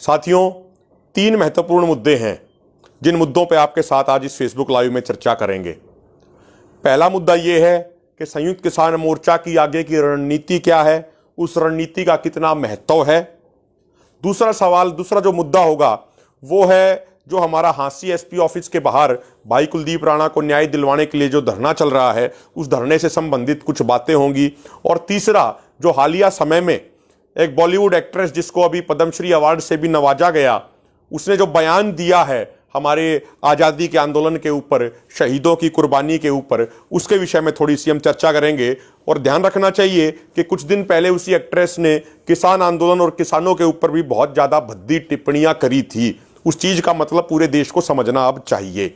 साथियों, तीन महत्वपूर्ण मुद्दे हैं जिन मुद्दों पर आपके साथ आज इस फेसबुक लाइव में चर्चा करेंगे। पहला मुद्दा यह है कि संयुक्त किसान मोर्चा की आगे की रणनीति क्या है, उस रणनीति का कितना महत्व है। दूसरा जो मुद्दा होगा वो है जो हमारा हांसी एसपी ऑफिस के बाहर भाई कुलदीप राणा को न्याय दिलवाने के लिए जो धरना चल रहा है, उस धरने से संबंधित कुछ बातें होंगी। और तीसरा, जो हालिया समय में एक बॉलीवुड एक्ट्रेस जिसको अभी पद्मश्री अवार्ड से भी नवाजा गया, उसने जो बयान दिया है हमारे आज़ादी के आंदोलन के ऊपर, शहीदों की कुर्बानी के ऊपर, उसके विषय में थोड़ी सी हम चर्चा करेंगे। और ध्यान रखना चाहिए कि कुछ दिन पहले उसी एक्ट्रेस ने किसान आंदोलन और किसानों के ऊपर भी बहुत ज़्यादा भद्दी टिप्पणियां करी थी। उस चीज़ का मतलब पूरे देश को समझना अब चाहिए।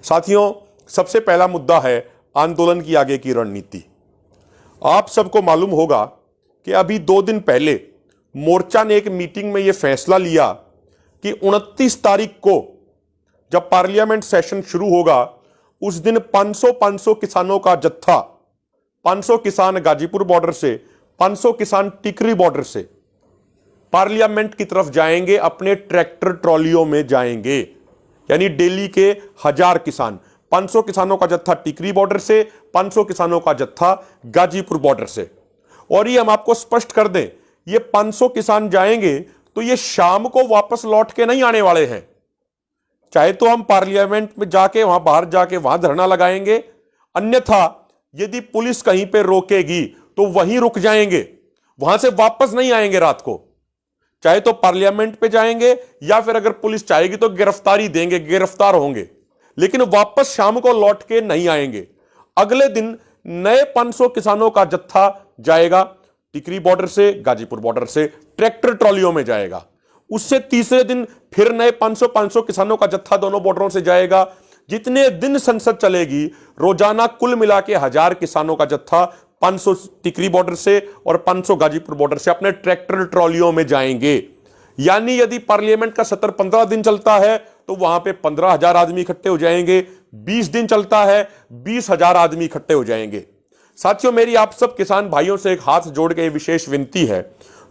साथियों, सबसे पहला मुद्दा है आंदोलन की आगे की रणनीति। आप सबको मालूम होगा कि अभी 2 दिन पहले मोर्चा ने एक मीटिंग में यह फैसला लिया कि 29 तारीख को जब पार्लियामेंट सेशन शुरू होगा, उस दिन 500 किसानों का जत्था, 500 किसान गाजीपुर बॉर्डर से, 500 किसान टिकरी बॉर्डर से पार्लियामेंट की तरफ जाएंगे, अपने ट्रैक्टर ट्रॉलियों में जाएंगे। यानी दिल्ली के 1000 किसान, 500 किसानों का जत्था टिकरी बॉर्डर से, 500 किसानों का जत्था गाजीपुर बॉर्डर से। और ये हम आपको स्पष्ट कर दें, ये 500 किसान जाएंगे तो ये शाम को वापस लौट के नहीं आने वाले हैं। चाहे तो हम पार्लियामेंट में जाके वहां बाहर जाके वहां धरना लगाएंगे, अन्यथा यदि पुलिस कहीं पे रोकेगी तो वहीं रुक जाएंगे, वहां से वापस नहीं आएंगे रात को। चाहे तो पार्लियामेंट पे जाएंगे या फिर अगर पुलिस चाहेगी तो गिरफ्तारी देंगे, गिरफ्तार होंगे, लेकिन वापस शाम को लौट के नहीं आएंगे। अगले दिन नए 500 किसानों का जत्था जाएगा, टिकरी बॉर्डर से, गाजीपुर बॉर्डर से ट्रैक्टर ट्रॉलियों में जाएगा। उससे तीसरे दिन फिर नए 500 किसानों का जत्था दोनों बॉर्डरों से जाएगा। जितने दिन संसद चलेगी, रोजाना कुल मिला के 1000 किसानों का जत्था 500 टिकरी बॉर्डर से और 500 गाजीपुर बॉर्डर से अपने ट्रैक्टर ट्रॉलियों में जाएंगे। यानी यदि पार्लियामेंट का सत्र 15 दिन चलता है तो वहां पे 15,000 आदमी इकट्ठे हो जाएंगे। 20 दिन चलता है, 20,000 आदमी इकट्ठे हो जाएंगे। साथियों, मेरी आप सब किसान भाइयों से एक हाथ जोड़ के विशेष विनती है,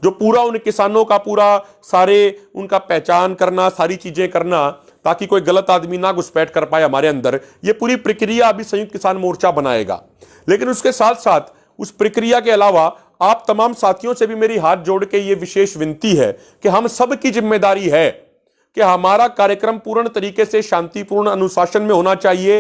जो पूरा उन किसानों का पूरा सारे उनका पहचान करना, सारी चीजें करना, ताकि कोई गलत आदमी ना घुसपैठ कर पाए हमारे अंदर, ये पूरी प्रक्रिया अभी संयुक्त किसान मोर्चा बनाएगा। लेकिन उसके साथ साथ उस प्रक्रिया के अलावा आप तमाम साथियों से भी मेरी हाथ जोड़ के ये विशेष विनती है कि हम सब की जिम्मेदारी है कि हमारा कार्यक्रम पूर्ण तरीके से शांतिपूर्ण अनुशासन में होना चाहिए।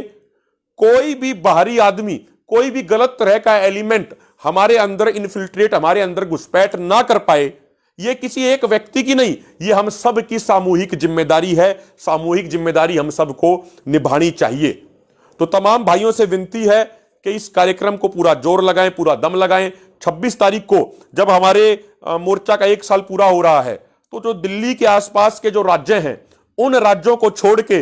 कोई भी बाहरी आदमी, कोई भी गलत तरह का एलिमेंट हमारे अंदर इन्फिल्ट्रेट, हमारे अंदर घुसपैठ ना कर पाए। यह किसी एक व्यक्ति की नहीं, यह हम सब की सामूहिक जिम्मेदारी है। सामूहिक जिम्मेदारी हम सबको निभानी चाहिए। तो तमाम भाइयों से विनती है कि इस कार्यक्रम को पूरा जोर लगाएं, पूरा दम लगाएं। 26 तारीख को जब हमारे मोर्चा का 1 साल पूरा हो रहा है, तो जो दिल्ली के आसपास के जो राज्य हैं, उन राज्यों को छोड़ के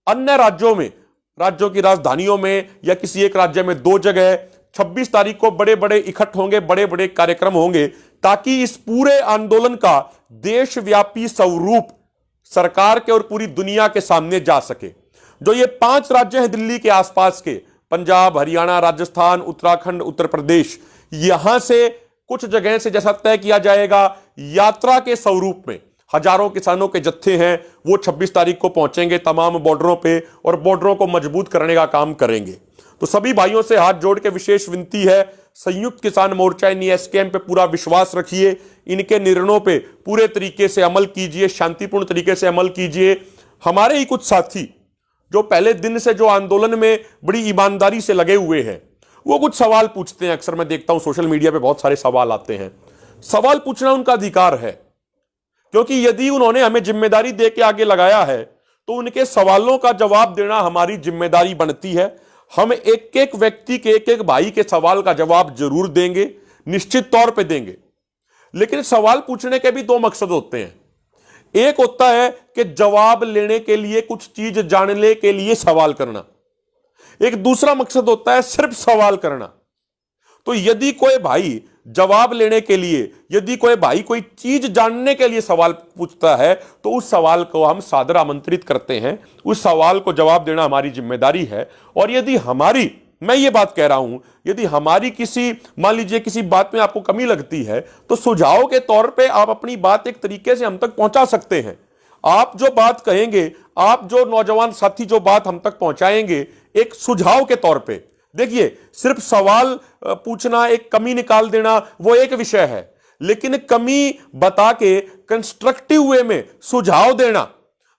अन्य राज्यों में, राज्यों की राजधानियों में या किसी एक राज्य में 2 जगह 26 तारीख को बड़े बड़े इकट्ठ होंगे, बड़े बड़े कार्यक्रम होंगे, ताकि इस पूरे आंदोलन का देशव्यापी स्वरूप सरकार के और पूरी दुनिया के सामने जा सके। जो ये 5 राज्य हैं दिल्ली के आसपास के, पंजाब, हरियाणा, राजस्थान, उत्तराखंड, उत्तर प्रदेश, यहां से कुछ जगह से जैसा तय किया जाएगा, यात्रा के स्वरूप में हजारों किसानों के जत्थे हैं, वो 26 तारीख को पहुंचेंगे तमाम बॉर्डरों पे और बॉर्डरों को मजबूत करने का काम करेंगे। तो सभी भाइयों से हाथ जोड़ के विशेष विनती है, संयुक्त किसान मोर्चा यानी एसकेएम पे पूरा विश्वास रखिए। इनके निर्णयों पे पूरे तरीके से अमल कीजिए, शांतिपूर्ण तरीके से अमल कीजिए। हमारे ही कुछ साथी जो पहले दिन से जो आंदोलन में बड़ी ईमानदारी से लगे हुए हैं, वो कुछ सवाल पूछते हैं। अक्सर मैं देखता हूं सोशल मीडिया पे बहुत सारे सवाल आते हैं। सवाल पूछना उनका अधिकार है, क्योंकि यदि उन्होंने हमें जिम्मेदारी दे के आगे लगाया है तो उनके सवालों का जवाब देना हमारी जिम्मेदारी बनती है। हम एक एक व्यक्ति के, एक एक भाई के सवाल का जवाब जरूर देंगे, निश्चित तौर पे देंगे। लेकिन सवाल पूछने के भी 2 मकसद होते हैं। एक होता है कि जवाब लेने के लिए, कुछ चीज जानने के लिए सवाल करना। एक दूसरा मकसद होता है सिर्फ सवाल करना। तो यदि कोई भाई जवाब लेने के लिए, यदि कोई भाई कोई चीज जानने के लिए सवाल पूछता है, तो उस सवाल को हम सादर आमंत्रित करते हैं। उस सवाल को जवाब देना हमारी जिम्मेदारी है। और यदि हमारी मैं ये बात कह रहा हूं, यदि हमारी किसी, मान लीजिए किसी बात में आपको कमी लगती है, तो सुझाव के तौर पे आप अपनी बात एक तरीके से हम तक पहुंचा सकते हैं। आप जो बात कहेंगे, आप जो नौजवान साथी जो बात हम तक पहुंचाएंगे एक सुझाव के तौर पे, देखिए सिर्फ सवाल पूछना, एक कमी निकाल देना वो एक विषय है, लेकिन कमी बता के कंस्ट्रक्टिव वे में सुझाव देना,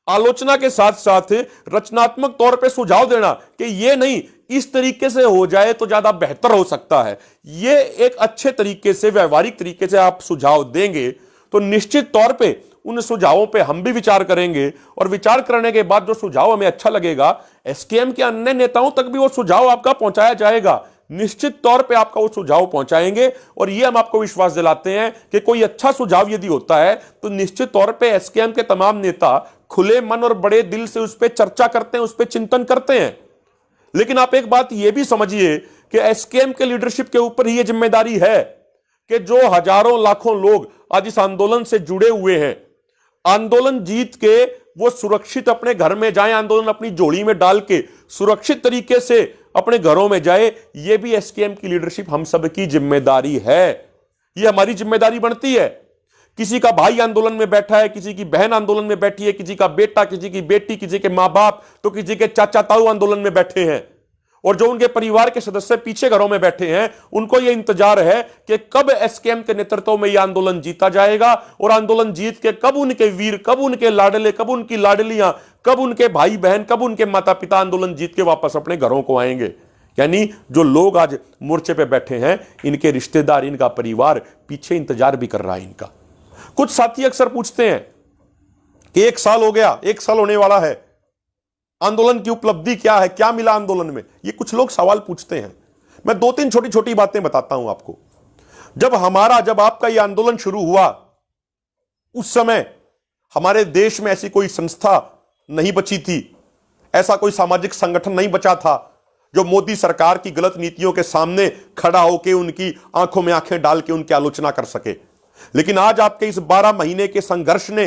आलोचना के साथ साथ रचनात्मक तौर पे सुझाव देना कि ये नहीं इस तरीके से हो जाए तो ज्यादा बेहतर हो सकता है, ये एक अच्छे तरीके से व्यवहारिक तरीके से आप सुझाव देंगे तो निश्चित तौर पे उन सुझावों पे हम भी विचार करेंगे, और विचार करने के बाद जो सुझाव हमें अच्छा लगेगा, एसकेएम के अन्य नेताओं तक भी वो सुझाव आपका पहुंचाया जाएगा। निश्चित तौर पे आपका वो सुझाव पहुंचाएंगे, और ये हम आपको विश्वास दिलाते हैं कि कोई अच्छा सुझाव यदि होता है तो निश्चित तौर पे एसकेएम के तमाम नेता खुले मन और बड़े दिल से उस पर चर्चा करते हैं, उस पर चिंतन करते हैं। लेकिन आप एक बात ये भी समझिए कि एसकेएम के लीडरशिप के ऊपर ही ये जिम्मेदारी है कि जो हजारों लाखों लोग आज इस आंदोलन से जुड़े हुए हैं, आंदोलन जीत के वो सुरक्षित अपने घर में जाएं, आंदोलन अपनी झोली में डाल के सुरक्षित तरीके से अपने घरों में जाए, ये भी एसकेएम की लीडरशिप हम सब की जिम्मेदारी है। ये हमारी जिम्मेदारी बनती है। किसी का भाई आंदोलन में बैठा है, किसी की बहन आंदोलन में बैठी है, किसी का बेटा, किसी की बेटी, किसी के मां बाप, तो किसी के चाचा ताऊ आंदोलन में बैठे हैं, और जो उनके परिवार के सदस्य पीछे घरों में बैठे हैं, उनको यह इंतजार है कि कब एसकेएम के नेतृत्व में यह आंदोलन जीता जाएगा, और आंदोलन जीत के कब उनके वीर, कब उनके लाडले, कब उनकी लाडलियां, कब उनके भाई बहन, कब उनके माता पिता आंदोलन जीत के वापस अपने घरों को आएंगे। यानी जो लोग आज मोर्चे पे बैठे हैं, इनके रिश्तेदार, इनका परिवार पीछे इंतजार भी कर रहा है इनका। कुछ साथी अक्सर पूछते हैं कि 1 साल हो गया, 1 साल होने वाला है, आंदोलन की उपलब्धि क्या है, क्या मिला आंदोलन में, ये कुछ लोग सवाल पूछते हैं। मैं 2-3 छोटी छोटी बातें बताता हूं आपको। जब आपका यह आंदोलन शुरू हुआ, उस समय हमारे देश में ऐसी कोई संस्था नहीं बची थी, ऐसा कोई सामाजिक संगठन नहीं बचा था जो मोदी सरकार की गलत नीतियों के सामने खड़ा होकर उनकी आंखों में आंखें डाल के उनकी आलोचना कर सके। लेकिन आज आपके इस 12 महीने के संघर्ष ने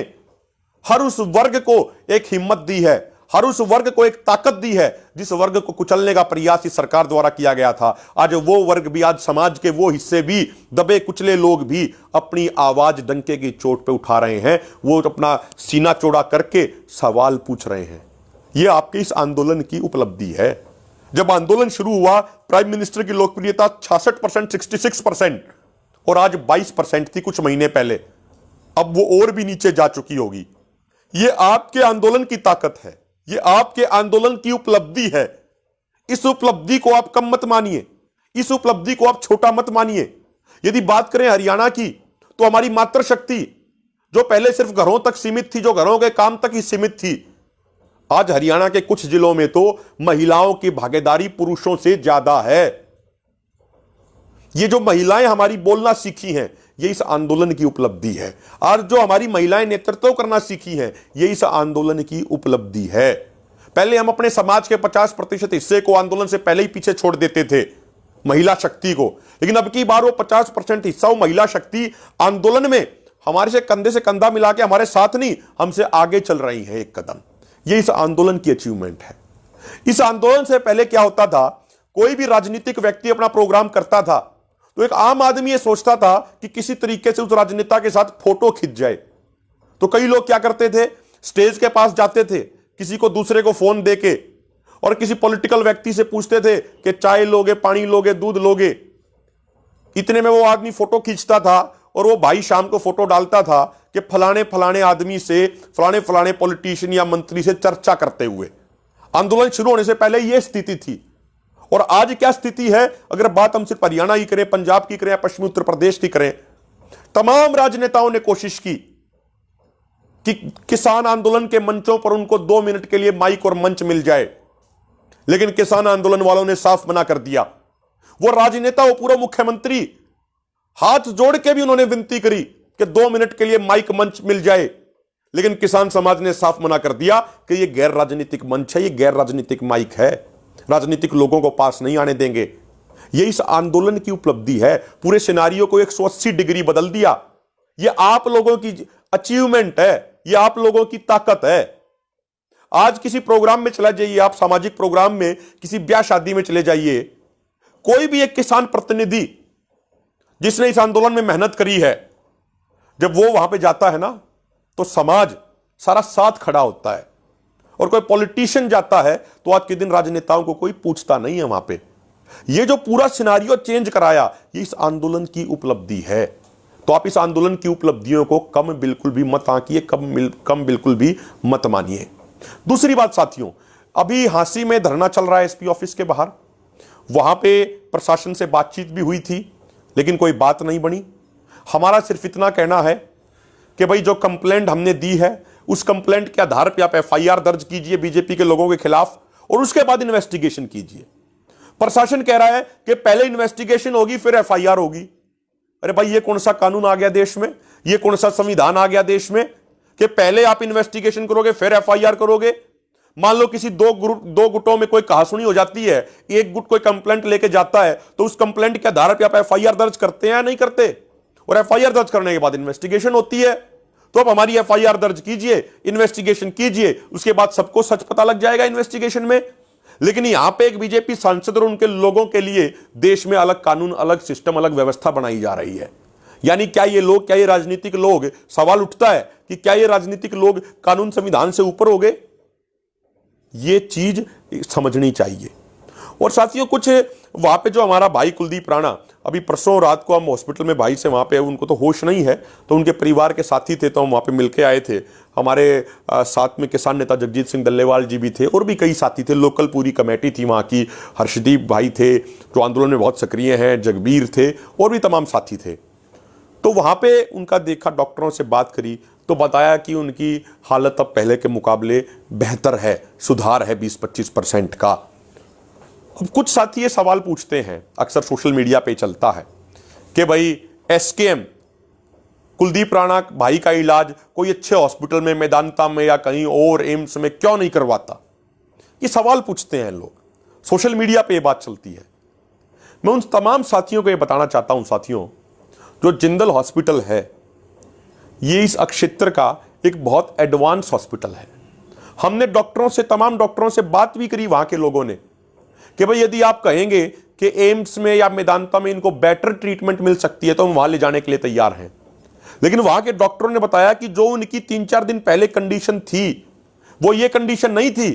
हर उस वर्ग को एक हिम्मत दी है, हर उस वर्ग को एक ताकत दी है जिस वर्ग को कुचलने का प्रयास इस सरकार द्वारा किया गया था। आज वो वर्ग भी, आज समाज के वो हिस्से भी, दबे कुचले लोग भी अपनी आवाज डंके की चोट पे उठा रहे हैं, वो अपना सीना चौड़ा करके सवाल पूछ रहे हैं। ये आपके इस आंदोलन की उपलब्धि है। जब आंदोलन शुरू हुआ, प्राइम मिनिस्टर की लोकप्रियता 66%, 66%, और आज 22% थी कुछ महीने पहले, अब वो और भी नीचे जा चुकी होगी। ये आपके आंदोलन की ताकत है, ये आपके आंदोलन की उपलब्धि है। इस उपलब्धि को आप कम मत मानिए, इस उपलब्धि को आप छोटा मत मानिए। यदि बात करें हरियाणा की, तो हमारी मातृशक्ति जो पहले सिर्फ घरों तक सीमित थी, जो घरों के काम तक ही सीमित थी, आज हरियाणा के कुछ जिलों में तो महिलाओं की भागीदारी पुरुषों से ज्यादा है। ये जो महिलाएं हमारी बोलना सीखी हैं, ये इस आंदोलन की उपलब्धि है। आज जो हमारी महिलाएं नेतृत्व करना सीखी हैं, ये इस आंदोलन की उपलब्धि है। पहले हम अपने समाज के 50% हिस्से को आंदोलन से पहले ही पीछे छोड़ देते थे, महिला शक्ति को, लेकिन अब की बार वो 50% हिस्सा, वो महिला शक्ति आंदोलन में हमारे से कंधा मिला के हमारे साथ नहीं, हमसे आगे चल रही है एक कदम। ये इस आंदोलन की अचीवमेंट है। इस आंदोलन से पहले क्या होता था, कोई भी राजनीतिक व्यक्ति अपना प्रोग्राम करता था तो एक आम आदमी ये सोचता था कि किसी तरीके से उस राजनेता के साथ फोटो खिंच जाए। तो कई लोग क्या करते थे, स्टेज के पास जाते थे, किसी को दूसरे को फोन देके, और किसी पॉलिटिकल व्यक्ति से पूछते थे कि चाय लोगे, पानी लोगे, दूध लोगे। इतने में वो आदमी फोटो खींचता था, और वो भाई शाम को फोटो डालता था कि फलाने फलाने आदमी से, फलाने फलाने पॉलिटिशियन या मंत्री से चर्चा करते हुए। आंदोलन शुरू होने से पहले यह स्थिति थी। और आज क्या स्थिति है, अगर बात हम सिर्फ हरियाणा की करें, पंजाब की करें, पश्चिमी उत्तर प्रदेश की करें, तमाम राजनेताओं ने कोशिश की कि किसान आंदोलन के मंचों पर उनको 2 मिनट के लिए माइक और मंच मिल जाए, लेकिन किसान आंदोलन वालों ने साफ मना कर दिया। वो राजनेता, वो पूरा मुख्यमंत्री हाथ जोड़ के भी उन्होंने विनती करी कि 2 मिनट के लिए माइक मंच मिल जाए, लेकिन किसान समाज ने साफ मना कर दिया कि यह गैर राजनीतिक मंच है, यह गैर राजनीतिक माइक है, राजनीतिक लोगों को पास नहीं आने देंगे। यह इस आंदोलन की उपलब्धि है। पूरे सिनारियो को 180 डिग्री बदल दिया। यह आप लोगों की अचीवमेंट है, यह आप लोगों की ताकत है। आज किसी प्रोग्राम में चला जाइए, आप सामाजिक प्रोग्राम में, किसी ब्याह शादी में चले जाइए, कोई भी एक किसान प्रतिनिधि जिसने इस आंदोलन में मेहनत करी है, जब वो वहां पे जाता है ना, तो समाज सारा साथ खड़ा होता है। और कोई पॉलिटिशियन जाता है तो आज के दिन राजनेताओं को कोई पूछता नहीं है वहां पे। ये जो पूरा सिनारियो चेंज कराया, ये इस आंदोलन की उपलब्धि है। तो आप इस आंदोलन की उपलब्धियों को कम बिल्कुल भी मत आंकिए, कम बिल्कुल भी मत मानिए। दूसरी बात साथियों, अभी हांसी में धरना चल रहा है एसपी ऑफिस के बाहर। वहां पे प्रशासन से बातचीत भी हुई थी, लेकिन कोई बात नहीं बनी। हमारा सिर्फ इतना कहना है कि भाई जो कंप्लेंट हमने दी है, उस कंप्लेंट के आधार पर आप एफआईआर दर्ज कीजिए बीजेपी के लोगों के खिलाफ, और उसके बाद इन्वेस्टिगेशन कीजिए। प्रशासन कह रहा है कि पहले इन्वेस्टिगेशन होगी फिर एफआईआर होगी। अरे भाई, ये कौन सा कानून आ गया देश में, ये कौन सा संविधान आ गया देश में कि पहले आप इन्वेस्टिगेशन करोगे फिर एफआईआर करोगे? मान लो किसी दो गुटों में कोई कहासुनी हो जाती है, एक गुट कोई कंप्लेंट लेके जाता है, तो उस कंप्लेंट के आधार पर आप एफआईआर दर्ज करते हैं या नहीं करते? और एफआईआर दर्ज करने के बाद इन्वेस्टिगेशन होती है। तो अब हमारी एफआईआर दर्ज कीजिए, इन्वेस्टिगेशन कीजिए, उसके बाद सबको सच पता लग जाएगा इन्वेस्टिगेशन में। लेकिन यहां पे एक बीजेपी सांसद और उनके लोगों के लिए देश में अलग कानून, अलग सिस्टम, अलग व्यवस्था बनाई जा रही है। यानी क्या ये राजनीतिक लोग, सवाल उठता है कि क्या ये राजनीतिक लोग कानून संविधान से ऊपर हो गए? ये चीज समझनी चाहिए। और साथियों, कुछ वहां पे जो हमारा भाई कुलदीप राणा, अभी परसों रात को हम हॉस्पिटल में भाई से वहां पे, उनको तो होश नहीं है, तो उनके परिवार के साथी थे, तो हम वहां पे मिलके आए थे। हमारे साथ में किसान नेता जगजीत सिंह डल्लेवाल जी भी थे, और भी कई साथी थे। लोकल पूरी कमेटी थी वहां की, हर्षदीप भाई थे जो आंदोलन में बहुत सक्रिय हैं, जगबीर थे, और भी तमाम साथी थे। तो वहां पे उनका देखा, डॉक्टरों से बात करी, तो बताया कि उनकी हालत अब पहले के मुकाबले बेहतर है, सुधार है 20-25% का। अब कुछ साथी ये सवाल पूछते हैं, अक्सर सोशल मीडिया पे चलता है कि भाई एसकेएम कुलदीप राणा भाई का इलाज कोई अच्छे हॉस्पिटल में, मेदांता में या कहीं और एम्स में क्यों नहीं करवाता? ये सवाल पूछते हैं लोग, सोशल मीडिया पे ये बात चलती है। मैं उन तमाम साथियों को ये बताना चाहता हूं साथियों, जो जिंदल हॉस्पिटल है, ये इस क्षेत्र का एक बहुत एडवांस हॉस्पिटल है। हमने डॉक्टरों से, तमाम डॉक्टरों से बात भी करी वहां के लोगों ने कि भाई यदि आप कहेंगे कि एम्स में या मेदांता में इनको बेटर ट्रीटमेंट मिल सकती है तो हम वहां ले जाने के लिए तैयार हैं। लेकिन वहां के डॉक्टरों ने बताया कि जो उनकी 3-4 दिन पहले कंडीशन थी, वो ये कंडीशन नहीं थी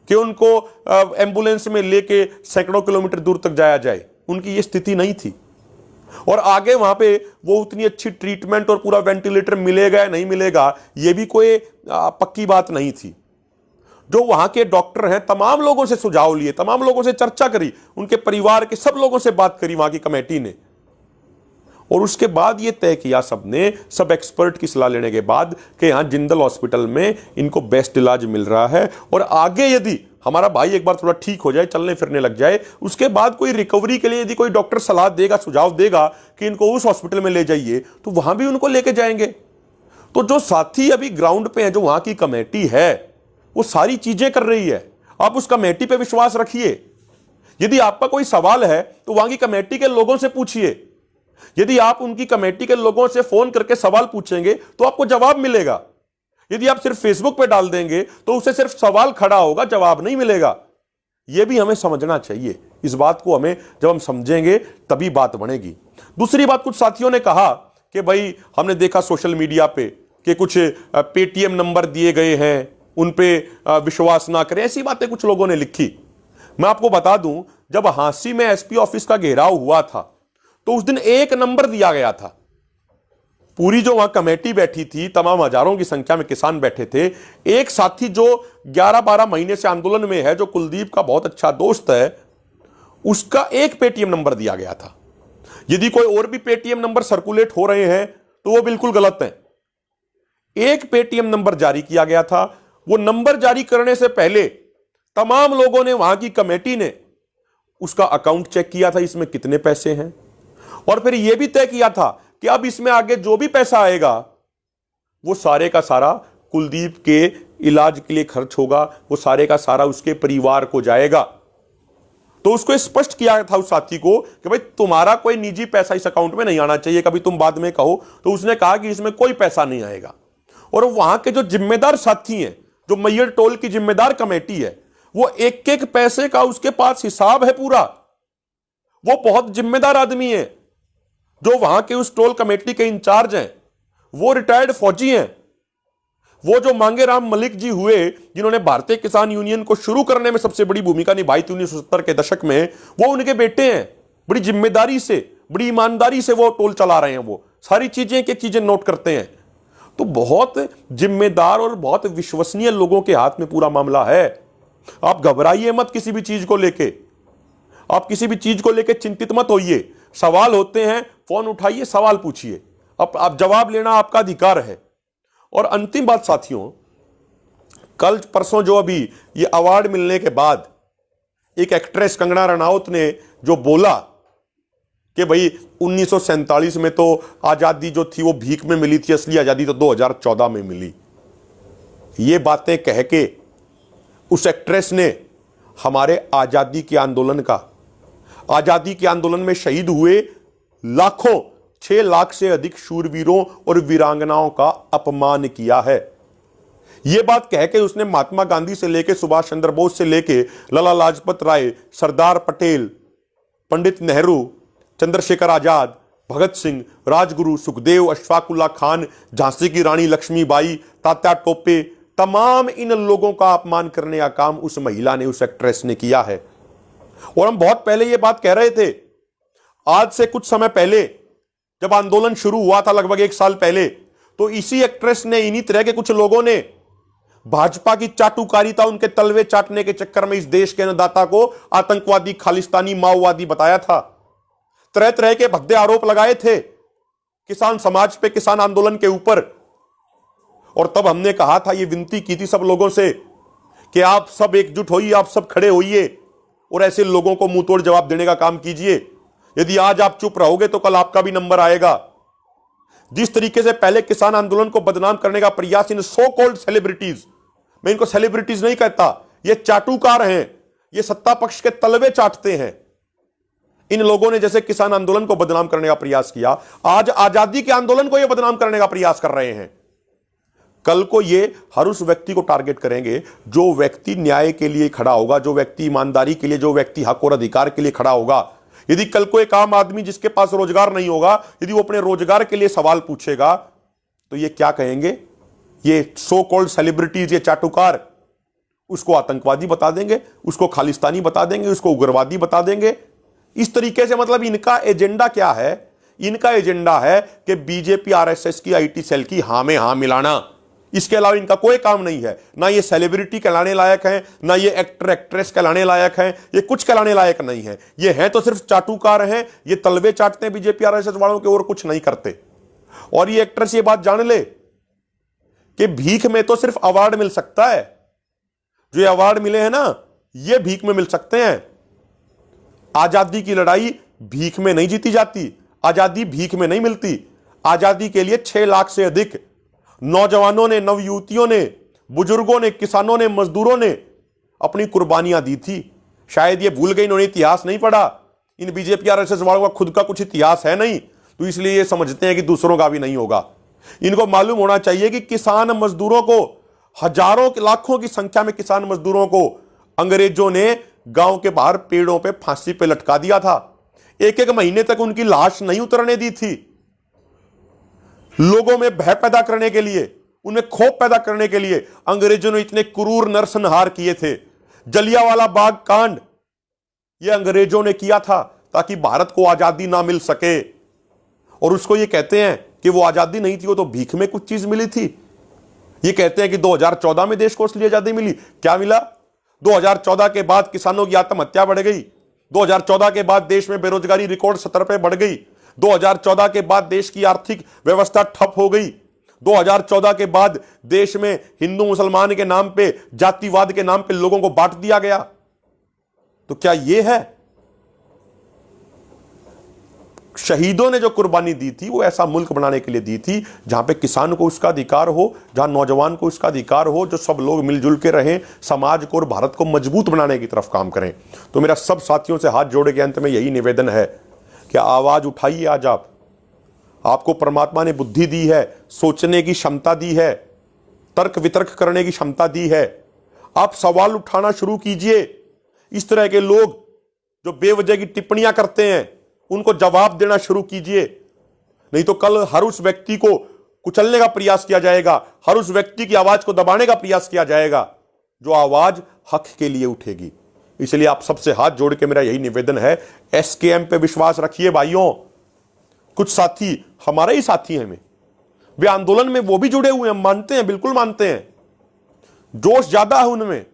कि उनको एम्बुलेंस में लेके सैकड़ों किलोमीटर दूर तक जाया जाए। उनकी ये स्थिति नहीं थी। और आगे वहां पे वो उतनी अच्छी ट्रीटमेंट और पूरा वेंटिलेटर मिलेगा या नहीं मिलेगा, ये भी कोई पक्की बात नहीं थी। जो वहां के डॉक्टर हैं, तमाम लोगों से सुझाव लिए, तमाम लोगों से चर्चा करी, उनके परिवार के सब लोगों से बात करी वहां की कमेटी ने, और उसके बाद यह तय किया सबने, सब एक्सपर्ट की सलाह लेने के बाद, कि यहां जिंदल हॉस्पिटल में इनको बेस्ट इलाज मिल रहा है। और आगे यदि हमारा भाई एक बार थोड़ा ठीक हो जाए, चलने फिरने लग जाए, उसके बाद कोई रिकवरी के लिए यदि कोई डॉक्टर सलाह देगा, सुझाव देगा कि इनको उस हॉस्पिटल में ले जाइए, तो वहां भी उनको लेके जाएंगे। तो जो साथी अभी ग्राउंड पे है, जो वहां की कमेटी है, वो सारी चीजें कर रही है। आप उस कमेटी पे विश्वास रखिए। यदि आपका कोई सवाल है तो वहां की कमेटी के लोगों से पूछिए। यदि आप उनकी कमेटी के लोगों से फोन करके सवाल पूछेंगे तो आपको जवाब मिलेगा। यदि आप सिर्फ फेसबुक पे डाल देंगे तो उससे सिर्फ सवाल खड़ा होगा, जवाब नहीं मिलेगा। यह भी हमें समझना चाहिए। इस बात को हमें जब हम समझेंगे तभी बात बनेगी। दूसरी बात, कुछ साथियों ने कहा कि भाई हमने देखा सोशल मीडिया पे कि कुछ पेटीएम नंबर दिए गए हैं, उन पे विश्वास ना करें, ऐसी बातें कुछ लोगों ने लिखी। मैं आपको बता दूं, जब हांसी में एसपी ऑफिस का घेराव हुआ था तो उस दिन एक नंबर दिया गया था। पूरी जो वहां कमेटी बैठी थी, तमाम हजारों की संख्या में किसान बैठे थे। एक साथी जो 11-12 महीने से आंदोलन में है, जो कुलदीप का बहुत अच्छा दोस्त है, उसका एक पेटीएम नंबर दिया गया था। यदि कोई और भी पेटीएम नंबर सर्कुलेट हो रहे हैं तो वो बिल्कुल गलत है। एक पेटीएम नंबर जारी किया गया था। वो नंबर जारी करने से पहले तमाम लोगों ने, वहां की कमेटी ने उसका अकाउंट चेक किया था, इसमें कितने पैसे हैं, और फिर यह भी तय किया था कि अब इसमें आगे जो भी पैसा आएगा वो सारे का सारा कुलदीप के इलाज के लिए खर्च होगा, वो सारे का सारा उसके परिवार को जाएगा। तो उसको स्पष्ट किया था उस साथी को कि भाई तुम्हारा कोई निजी पैसा इस अकाउंट में नहीं आना चाहिए, कभी तुम बाद में कहो। तो उसने कहा कि इसमें कोई पैसा नहीं आएगा। और वहां के जो जिम्मेदार साथी हैं, जो मैयर टोल की जिम्मेदार कमेटी है, वो एक एक पैसे का उसके पास हिसाब है पूरा। वो बहुत जिम्मेदार आदमी है। जो वहां के उस टोल कमेटी के इंचार्ज हैं वो रिटायर्ड फौजी हैं। वो जो मांगेराम मलिक जी हुए जिन्होंने भारतीय किसान यूनियन को शुरू करने में सबसे बड़ी भूमिका निभाई थी 1970 के दशक में, वो उनके बेटे हैं। बड़ी जिम्मेदारी से, बड़ी ईमानदारी से वो टोल चला रहे हैं। वो सारी चीजें एक एक चीजें नोट करते हैं। तो बहुत जिम्मेदार और बहुत विश्वसनीय लोगों के हाथ में पूरा मामला है। आप घबराइए मत किसी भी चीज को लेके, आप किसी भी चीज को लेके चिंतित मत होइए। सवाल होते हैं, फोन उठाइए, सवाल पूछिए। अब आप जवाब लेना आपका अधिकार है। और अंतिम बात साथियों, कल परसों जो अभी ये अवार्ड मिलने के बाद एक एक्ट्रेस कंगना रनौत ने जो बोला कि भाई 1947 में तो आजादी जो थी वो भीख में मिली थी, असली आजादी तो 2014 में मिली। ये बातें कह के उस एक्ट्रेस ने हमारे आजादी के आंदोलन में शहीद हुए लाखों, 6 लाख से अधिक शूरवीरों और वीरांगनाओं का अपमान किया है। यह बात कह के उसने महात्मा गांधी से लेके सुभाष चंद्र बोस से लेके लाला लाजपत राय, सरदार पटेल, पंडित नेहरू, चंद्रशेखर आजाद, भगत सिंह, राजगुरु, सुखदेव, अशफाकुल्ला खान, झांसी की रानी लक्ष्मीबाई, तात्या टोपे, तमाम इन लोगों का अपमान करने का काम उस महिला ने, उस एक्ट्रेस ने किया है। और हम बहुत पहले यह बात कह रहे थे। आज से कुछ समय पहले जब आंदोलन शुरू हुआ था, लगभग 1 साल पहले, तो इसी एक्ट्रेस ने, इन्हीं तरह के कुछ लोगों ने भाजपा की चाटुकारिता, उनके तलवे चाटने के चक्कर में इस देश के अन्नदाता को आतंकवादी, खालिस्तानी, माओवादी बताया था। तरह तरह के भद्दे आरोप लगाए थे किसान समाज पे, किसान आंदोलन के ऊपर। और तब हमने कहा था, ये विनती की थी सब लोगों से कि आप सब एकजुट होइए, आप सब खड़े होइए और ऐसे लोगों को मुंह तोड़ जवाब देने का काम कीजिए। यदि आज आप चुप रहोगे तो कल आपका भी नंबर आएगा। जिस तरीके से पहले किसान आंदोलन को बदनाम करने का प्रयास इन सो कॉल्ड सेलिब्रिटीज, मैं इनको सेलिब्रिटीज नहीं कहता, ये चाटुकार हैं, ये सत्ता पक्ष के तलवे चाटते हैं। इन लोगों ने जैसे किसान आंदोलन को बदनाम करने का प्रयास किया, आज आजादी के आंदोलन को यह बदनाम करने का प्रयास कर रहे हैं। कल को ये हर उस व्यक्ति को टारगेट करेंगे जो व्यक्ति न्याय के लिए खड़ा होगा, जो व्यक्ति ईमानदारी के लिए, जो व्यक्ति हक और अधिकार के लिए खड़ा होगा। यदि कल को एक आम आदमी जिसके पास रोजगार नहीं होगा, यदि वो अपने रोजगार के लिए सवाल पूछेगा, तो ये क्या कहेंगे? ये सो कॉल्ड सेलिब्रिटीज, ये चाटुकार, उसको आतंकवादी बता देंगे, उसको खालिस्तानी बता देंगे, उसको उग्रवादी बता देंगे। इस तरीके से मतलब इनका एजेंडा क्या है? इनका एजेंडा है कि बीजेपी आरएसएस की आईटी सेल की हां में हां मिलाना। इसके अलावा इनका कोई काम नहीं है। ना ये सेलिब्रिटी कहलाने लायक हैं, ना ये एक्टर एक्ट्रेस कहलाने लायक हैं, ये कुछ कहलाने लायक नहीं है। ये हैं तो सिर्फ चाटुकार हैं, ये तलवे चाटते हैं बीजेपी आरएसएस वालों के, और कुछ नहीं करते। और ये एक्ट्रेस ये बात जान ले कि भीख में तो सिर्फ अवार्ड मिल सकता है। जो ये अवार्ड मिले हैं ना, ये भीख में मिल सकते हैं। आजादी की लड़ाई भीख में नहीं जीती जाती, आजादी भीख में नहीं मिलती। आजादी के लिए 6 लाख से अधिक नौजवानों ने, नवयुवतियों ने, बुजुर्गों ने, किसानों ने, मजदूरों ने अपनी कुर्बानियां दी थी। शायद ये भूल गए, इन्होंने इतिहास नहीं पढ़ा। इन बीजेपी आरएसएस वालों का खुद का कुछ इतिहास है नहीं, तो इसलिए ये समझते हैं कि दूसरों का भी नहीं होगा। इनको मालूम होना चाहिए कि किसान मजदूरों को, हजारों लाखों की संख्या में किसान मजदूरों को अंग्रेजों ने गांव के बाहर पेड़ों पे फांसी पे लटका दिया था। 1-1 महीने तक उनकी लाश नहीं उतरने दी थी। लोगों में भय पैदा करने के लिए, उनमें खौफ पैदा करने के लिए अंग्रेजों ने इतने क्रूर नरसंहार किए थे। जलियांवाला बाग कांड ये अंग्रेजों ने किया था ताकि भारत को आजादी ना मिल सके। और उसको ये कहते हैं कि वो आजादी नहीं थी, वो तो भीख में कुछ चीज मिली थी। ये कहते हैं कि 2014 में देश को असली आजादी मिली। क्या मिला? 2014 के बाद किसानों की आत्महत्या बढ़ गई। 2014 के बाद देश में बेरोजगारी रिकॉर्ड स्तर पे बढ़ गई। 2014 के बाद देश की आर्थिक व्यवस्था ठप हो गई। 2014 के बाद देश में हिंदू मुसलमान के नाम पे, जातिवाद के नाम पे लोगों को बांट दिया गया। तो क्या यह है? शहीदों ने जो कुर्बानी दी थी वो ऐसा मुल्क बनाने के लिए दी थी जहां पे किसान को उसका अधिकार हो, जहां नौजवान को उसका अधिकार हो, जो सब लोग मिलजुल के रहें, समाज को और भारत को मजबूत बनाने की तरफ काम करें। तो मेरा सब साथियों से हाथ जोड़े के अंत में यही निवेदन है कि आवाज उठाइए। आज आपको परमात्मा ने बुद्धि दी है, सोचने की क्षमता दी है, तर्क वितर्क करने की क्षमता दी है। आप सवाल उठाना शुरू कीजिए। इस तरह के लोग जो बेवजह की टिप्पणियां करते हैं उनको जवाब देना शुरू कीजिए, नहीं तो कल हर उस व्यक्ति को कुचलने का प्रयास किया जाएगा, हर उस व्यक्ति की आवाज को दबाने का प्रयास किया जाएगा जो आवाज हक के लिए उठेगी। इसलिए आप सबसे हाथ जोड़ के मेरा यही निवेदन है, एसकेएम पे विश्वास रखिए भाइयों। कुछ साथी हमारे ही साथी हैं, वे आंदोलन में वो भी जुड़े हुए हैं, मानते हैं, बिल्कुल मानते हैं, जोश ज्यादा है उनमें,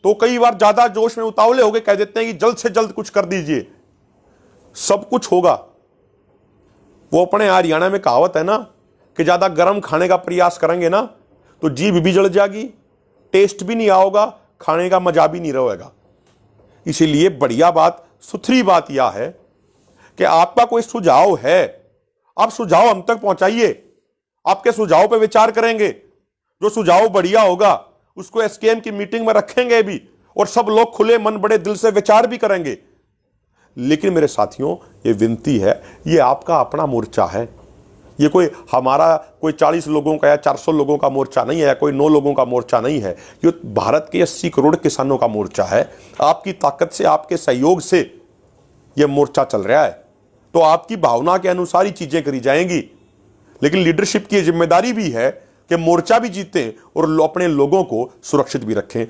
तो कई बार ज्यादा जोश में उतावले होकर कह देते हैं कि जल्द से जल्द कुछ कर दीजिए, सब कुछ होगा। वो अपने हरियाणा में कहावत है ना कि ज्यादा गर्म खाने का प्रयास करेंगे ना तो जीभ भी जल जाएगी, टेस्ट भी नहीं आओगा, खाने का मजा भी नहीं रहेगा। इसीलिए बढ़िया बात, सुथरी बात यह है कि आपका कोई सुझाव है, आप सुझाव हम तक पहुंचाइए, आपके सुझाव पे विचार करेंगे, जो सुझाव बढ़िया होगा उसको एसकेएम की मीटिंग में रखेंगे भी और सब लोग खुले मन बड़े दिल से विचार भी करेंगे। लेकिन मेरे साथियों, ये विनती है, ये आपका अपना मोर्चा है, ये कोई हमारा कोई 40 लोगों का या 400 लोगों का मोर्चा नहीं है, या कोई 9 लोगों का मोर्चा नहीं है, ये भारत के 80 करोड़ किसानों का मोर्चा है। आपकी ताकत से, आपके सहयोग से ये मोर्चा चल रहा है, तो आपकी भावना के अनुसार ही चीजें करी जाएंगी। लेकिन लीडरशिप की जिम्मेदारी भी है कि मोर्चा भी जीतें और अपने लोगों को सुरक्षित भी रखें।